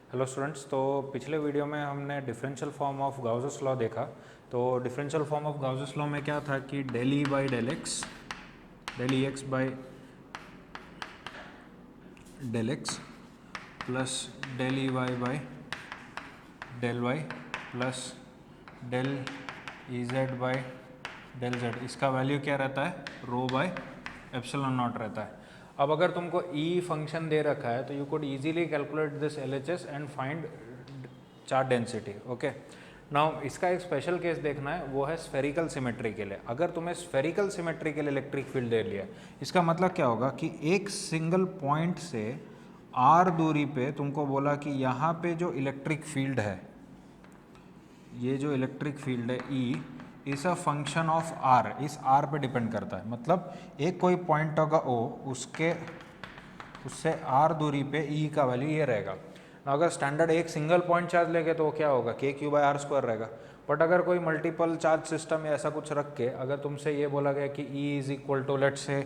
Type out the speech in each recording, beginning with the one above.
Hello students, तो पिछले video में हमने differential form of Gauss's law देखा। तो differential form of Gauss's law में क्या था कि del E by del x, del E x by del x plus del E y by del y plus del E z by del z, इसका value क्या रहता है, रो bye epsilon not रहता है। अब अगर तुमको ई फंक्शन दे रखा है तो you could easily calculate this LHS and find charge density. Okay, now इसका एक स्पेशल केस देखना है, वो है स्फेरिकल सिमेट्री के लिए। अगर तुम्हें स्फेरिकल सिमेट्री के लिए इलेक्ट्रिक फील्ड दे लिया, इसका मतलब क्या होगा कि एक सिंगल पॉइंट से आर दूरी पे तुमको बोला कि यहाँ पे जो इलेक्ट्रिक फील्ड है, ये जो इलेक्ट्रिक फील्ड है E is a function of r, इस आर पे डिपेंड करता है। मतलब एक कोई पॉइंट होगा ओ, उससे आर दूरी पे ई का वैल्यू ये रहेगा। अगर स्टैंडर्ड एक सिंगल पॉइंट चार्ज लेंगे तो क्या होगा, के क्यू बाई आर स्क्वायर रहेगा। बट अगर कोई मल्टीपल चार्ज सिस्टम या ऐसा कुछ रख के अगर तुमसे ये बोला गया कि E is equal to let's say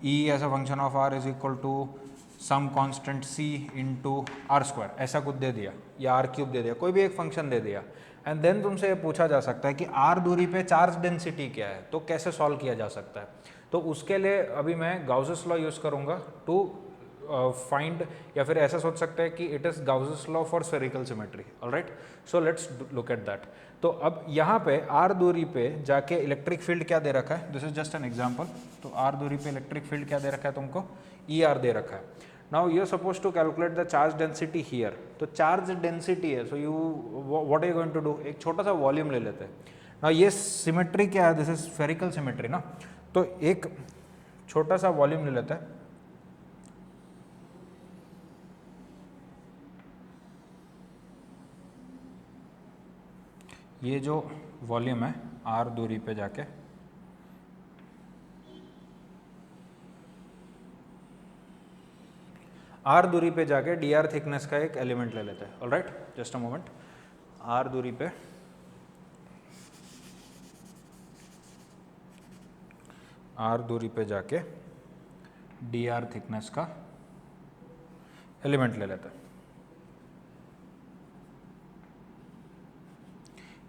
E as a function of r is equal to some constant C into r square, ऐसा कुछ दे दिया या आर क्यूब दे दिया, कोई भी एक फंक्शन दे दिया, एंड देन तुमसे ये पूछा जा सकता है कि आर दूरी पे चार्ज डेंसिटी क्या है, तो कैसे सॉल्व किया जा सकता है। तो उसके लिए अभी मैं गाउसेस लॉ यूज़ करूँगा टू फाइंड, या फिर ऐसा सोच सकते हैं कि it is Gauss's law for spherical symmetry. Alright, so let's look at that. तो अब यहाँ पे आर दूरी पे जाके इलेक्ट्रिक फील्ड क्या दे रखा है, this is just an example. तो आर दूरी पे इलेक्ट्रिक फील्ड क्या दे रखा है तुमको, ई आर दे रखा है। Now you are suppose to calculate the charge density here. तो चार्ज डेंसिटी है, so you what are you going to do, एक छोटा सा वॉल्यूम ले लेते हैं। नाउ ये सिमेट्री क्या है, दिस इज स्फेरिकल सिमेट्री ना, तो एक छोटा सा वॉल्यूम ले लेते हैं। ये जो वॉल्यूम है आर दूरी पे जाके, आर दूरी पे जाके डी आर थिकनेस का एक एलिमेंट ले लेते हैं। Alright, just a moment. R दूरी पे जाके डी आर थिकनेस का एलिमेंट ले लेते हैं।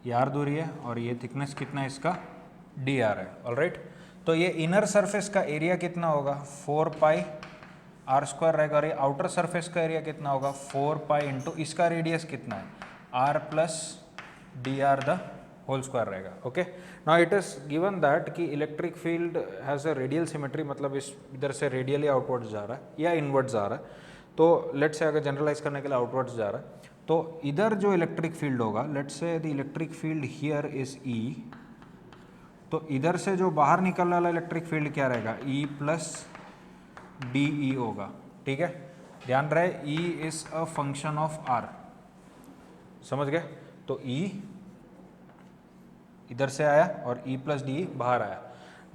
ये आर दूरी है और ये थिकनेस कितना है इसका, डी आर है। ऑलराइट, तो ये इनर सरफेस का एरिया कितना होगा, 4 पाई आर स्क्वायर रहेगा, और ये आउटर सरफेस का एरिया कितना होगा, 4 पाई इंटू इसका रेडियस कितना है, r plus d r the whole square रहेगा। Okay, now it is given that कि electric field has a radial symmetry, मतलब इस इधर से रेडियली आउटवर्ड्स जा रहा है या इनवर्ड्स जा रहा है। तो लेट्स से अगर जनरलाइज करने के लिए आउटवर्ड्स जा रहा है, तो इधर जो इलेक्ट्रिक फील्ड होगा, let's say the electric field here is E, तो इधर से जो बाहर निकलने वाला इलेक्ट्रिक फील्ड क्या रहेगा, ई प्लस डी ई होगा। ठीक है, ध्यान रहे E is a function of r, समझ गए। तो ई इधर से आया और ई प्लस डी बाहर आया।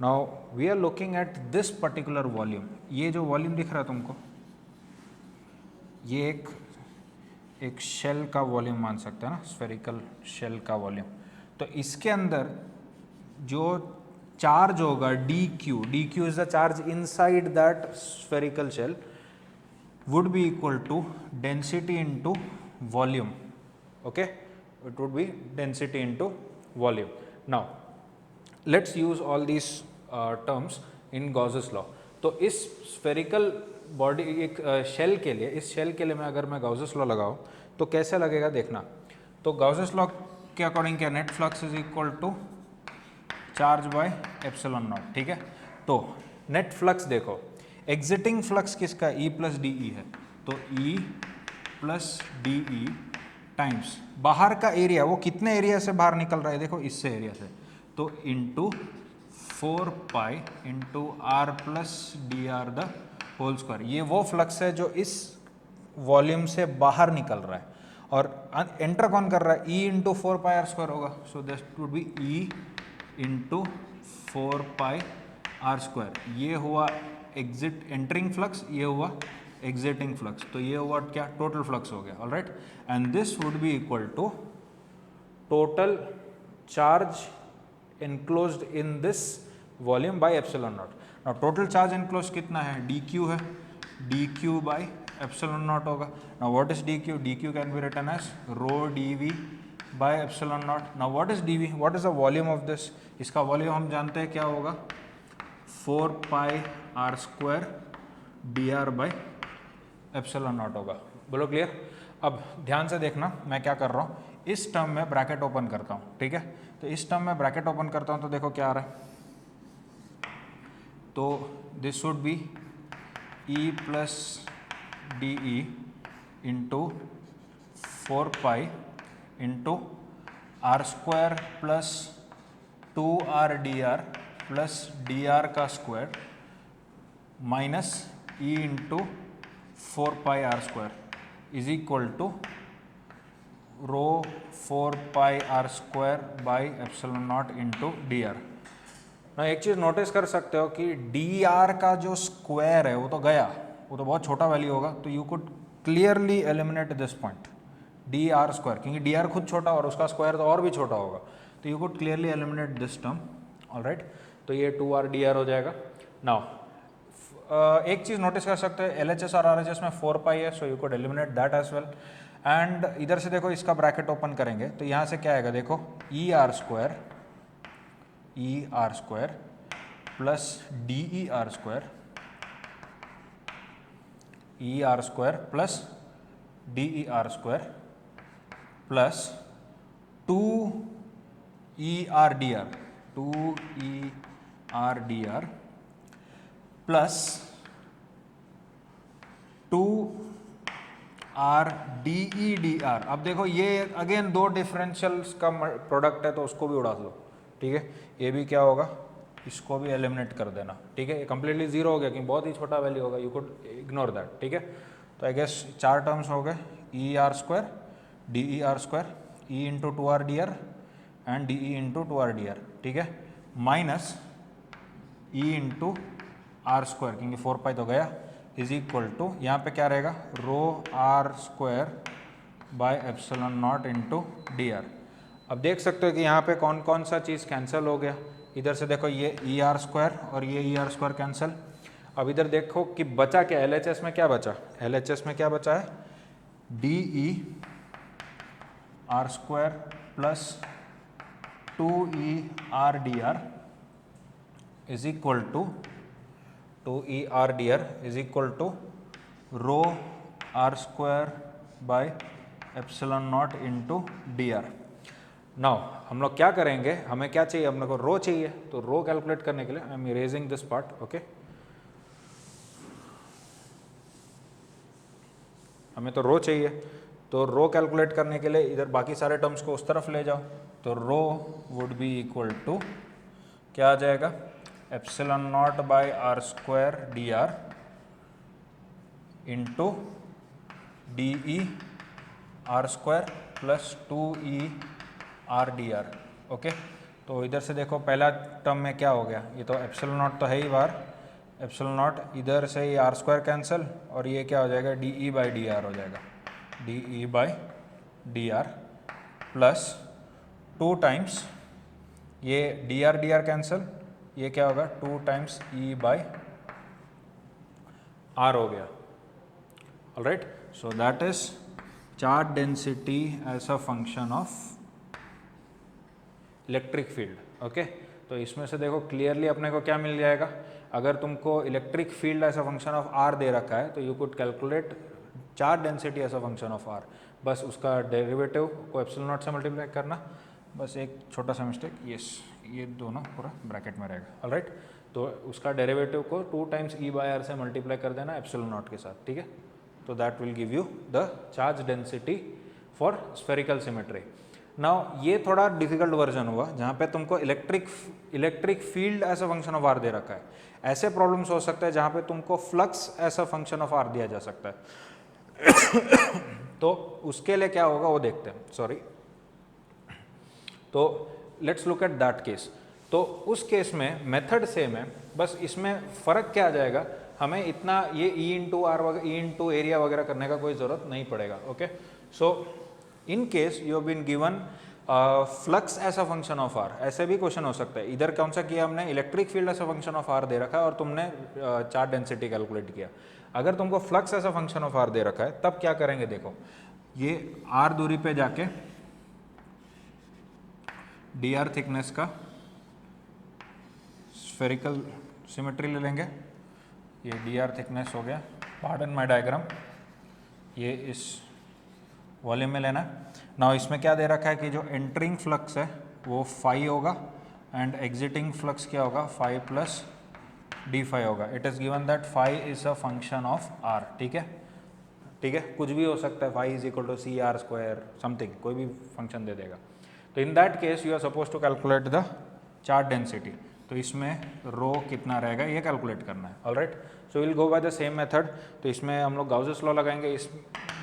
Now we are looking at this particular volume. ये जो वॉल्यूम दिख रहा है तुमको, ये एक शेल का वॉल्यूम मान सकते हैं ना, स्फेरिकल शेल का वॉल्यूम। तो इसके अंदर जो चार्ज होगा d q is the charge inside that spherical shell, would be equal to density into volume. Okay, it would be density into volume. Now let's use all these terms in Gauss's law. तो इस spherical body एक shell के लिए, इस shell के लिए मैं अगर मैं Gauss's law लगाऊं तो कैसे लगेगा देखना। तो Gauss's law के अकॉर्डिंग क्या, net flux is equal to charge by epsilon naught. ठीक है, तो नेट फ्लक्स देखो, एग्जिटिंग फ्लक्स किसका, ई प्लस डी ई है, तो E plus d E times बाहर का एरिया, वो कितने एरिया से बाहर निकल रहा है देखो, इससे एरिया से, तो into 4 pi into r plus d r the whole square. ये वो फ्लक्स है जो इस वॉल्यूम से बाहर निकल रहा है, और एंटर कौन कर रहा है, E into 4 pi r square होगा। So this would be E into 4 pi r square. ये हुआ एग्जिट एंटरिंग फ्लक्स, ये हुआ एग्जिटिंग फ्लक्स, तो ये हुआ क्या, टोटल फ्लक्स हो गया। Alright, and this would be equal to total charge enclosed in this volume by epsilon naught. Now total charge enclosed कितना है, dq है, dq by एप्सिलॉन नॉट होगा. Now what is d q? D q can be written as rho d v by epsilon naught. Now what is d v? What is the volume of this? इसका volume हम जानते हैं क्या होगा, 4 pi r square d r by epsilon naught होगा. बोलो clear? अब ध्यान से देखना मैं क्या कर रहा हूँ, इस टर्म में ब्रैकेट ओपन करता हूँ, ठीक है. तो इस टर्म में ब्रैकेट ओपन करता हूँ तो देखो क्या आ रहा है, तो this would be E plus d E into 4 pi into r square plus 2r dr plus dr का square minus E into 4 pi r square is equal to rho 4 pi r square by epsilon naught into d r. ना एक चीज़ notice कर सकते हो कि D R का जो square है वो तो गया, वो तो बहुत छोटा वैल्यू होगा, तो you could clearly eliminate this point D R square, क्योंकि डी आर खुद छोटा और उसका स्क्वायर तो और भी छोटा होगा, तो you could clearly eliminate this term. Alright, तो ये 2r dr हो जाएगा. नाउ एक चीज़ नोटिस कर सकते हैं, LHS और RHS में 4 पाई है, so you could eliminate that as well. And इधर से देखो इसका ब्रैकेट ओपन करेंगे तो यहाँ से क्या आएगा, देखो ई r square plus d E r square plus d E r square plus 2ER dr plus 2R DE dr. अब देखो ये अगेन दो डिफरेंशियल्स का प्रोडक्ट है तो उसको भी उड़ा दो, ठीक है. ये भी क्या होगा, इसको भी एलिमिनेट कर देना, ठीक है. ये कंप्लीटली जीरो हो गया क्योंकि बहुत ही छोटा वैल्यू होगा, यू कुड इग्नोर दैट, ठीक है. तो आई गेस 4 टर्म्स हो गए, E r square d E r square E into 2r dr and d E into 2r dr, ठीक है, minus E into r square क्योंकि 4 पाई तो गया इज इक्वल टू यहाँ पे क्या रहेगा, rho r square by epsilon naught into d r. अब देख सकते हो कि यहाँ पे कौन कौन सा चीज़ कैंसिल हो गया. इधर से देखो ये ई आर स्क्वायर और ये ई आर स्क्वायर कैंसिल. अब इधर देखो कि बचा क्या, LHS में क्या बचा, LHS में क्या बचा है, d E r square plus 2ER dr is equal to 2ER dr is equal to rho r square by epsilon naught into d r. Now हम लोग क्या करेंगे, हमें क्या चाहिए, हम लोग को रो चाहिए, तो रो कैलकुलेट करने के लिए I am erasing this part. Okay, हमें तो रो चाहिए, तो रो कैलकुलेट करने के लिए इधर बाकी सारे टर्म्स को उस तरफ ले जाओ, तो rho would be equal to क्या आ जाएगा, epsilon naught by r square d r into d E r square plus 2ER dr. Okay, तो इधर से देखो पहला टर्म में क्या हो गया, ये तो एप्सिलॉन नॉट तो है ही बाहर, एप्सिलॉन नॉट इधर से ये आर स्क्वायर कैंसिल और ये क्या हो जाएगा, D E by d are हो जाएगा, D E by d are plus 2 times ये डी आर कैंसिल, ये क्या होगा 2 टाइम्स ई बाई आर हो गया. Alright, so that is charge density as a function of electric field. Okay, तो इसमें से देखो क्लियरली अपने को क्या मिल जाएगा, अगर तुमको electric field as a function of r दे रखा है तो you could calculate charge density as a function of r. बस उसका डेरिवेटिव को एप्सिलॉन नॉट से मल्टीप्लाई करना, बस एक छोटा सा मिस्टेक, ये दोनों पूरा ब्रैकेट में रहेगा. ऑलराइट, तो उसका डेरिवेटिव को 2 टाइम्स ई बाय आर से मल्टीप्लाई कर देना एप्सिलॉन नॉट के साथ, ठीक है. तो that will give you the charge density for spherical symmetry. Now ये थोड़ा डिफिकल्ट वर्जन हुआ जहाँ पे तुमको electric field as a function of r दे रखा है. ऐसे प्रॉब्लम्स हो सकते हैं जहाँ पे तुमको flux as a function of r दिया जा सकता है. तो उसके लिए क्या होगा वो देखते हैं, सॉरी. तो let's look at that case. तो उस केस में मेथड सेम है, बस इसमें फ़र्क क्या आ जाएगा, हमें इतना ये ई इंटू आर वगैरह ई इंटू एरिया वगैरह करने का कोई ज़रूरत नहीं पड़ेगा. Okay, so in case you have been given flux as a function of r, ऐसे भी क्वेश्चन हो सकता है. इधर कौन सा किया हमने, electric field as a function of r दे रखा है और तुमने चार्ज डेंसिटी कैलकुलेट किया. अगर तुमको flux as a function of r दे रखा है तब क्या करेंगे, देखो ये आर दूरी पे जाके डी आर थिकनेस का स्फेरिकल सिमेट्री ले लेंगे, ये डी आर थिकनेस हो गया, पार्डन माई डायग्राम, ये इस वॉल्यूम में लेना है। नाउ इसमें क्या दे रखा है कि जो एंटरिंग फ्लक्स है वो फाई होगा एंड एग्जिटिंग फ्लक्स क्या होगा, फाई प्लस डी फाई होगा। It is given that phi is a function of r, ठीक है, ठीक है, कुछ भी हो सकता है, phi is equal to C r square something, कोई भी फंक्शन दे देगा। तो in that case you are suppose to calculate the charge density, तो इसमें रो कितना रहेगा ये कैलकुलेट करना है। Alright, so will go by the same method. तो इसमें हम लोग गाउसेस लॉ लगाएंगे इस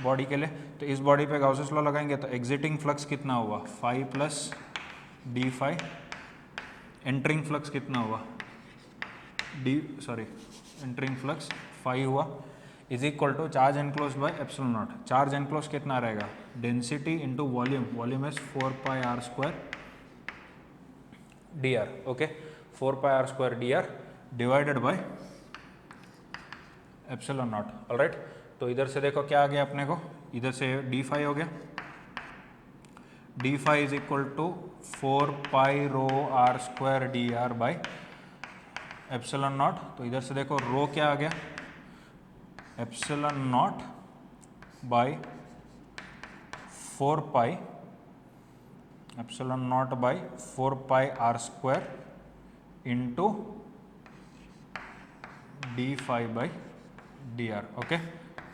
बॉडी के लिए, तो इस बॉडी पे गाउसेस लॉ लगाएंगे तो एग्जिटिंग फ्लक्स कितना हुआ, phi plus d phi, entering flux कितना हुआ, एंटरिंग फ्लक्स फाई हुआ, is equal to charge enclose by epsilon naught. Charge enclose कितना रहेगा, density into volume, volume is 4 pi r square d r, okay, 4 pi r square d r divided by epsilon naught. Alright, तो इधर से देखो क्या आ गया अपने को, इधर से डी फाई हो गया, d phi is equal to 4 pi rho r square d r by epsilon naught. तो इधर से देखो रो क्या आ गया, epsilon naught by 4 pi, epsilon naught by 4 pi r square into d phi by d r, okay.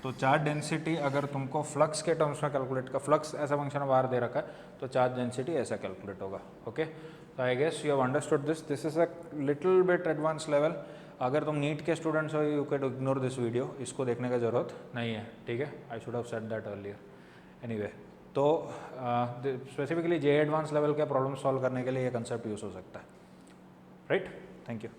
तो charge density अगर तुमको फ्लक्स के टर्म्स में कैलकुलेट का, फ्लक्स ऐसा फंक्शन ऑफ आर दे रखा है तो चार्ज डेंसिटी ऐसा कैलकुलेट होगा, ओके। तो I guess you have understood this is a little bit advance level. अगर तुम नीट के स्टूडेंट्स हो you can ignore this video, इसको देखने का ज़रूरत नहीं है, ठीक है, I should have said that earlier. Anyway, तो स्पेसिफिकली जे एडवांस लेवल के प्रॉब्लम सॉल्व करने के लिए ये कंसेप्ट यूज़ हो सकता है, राइट। Thank you.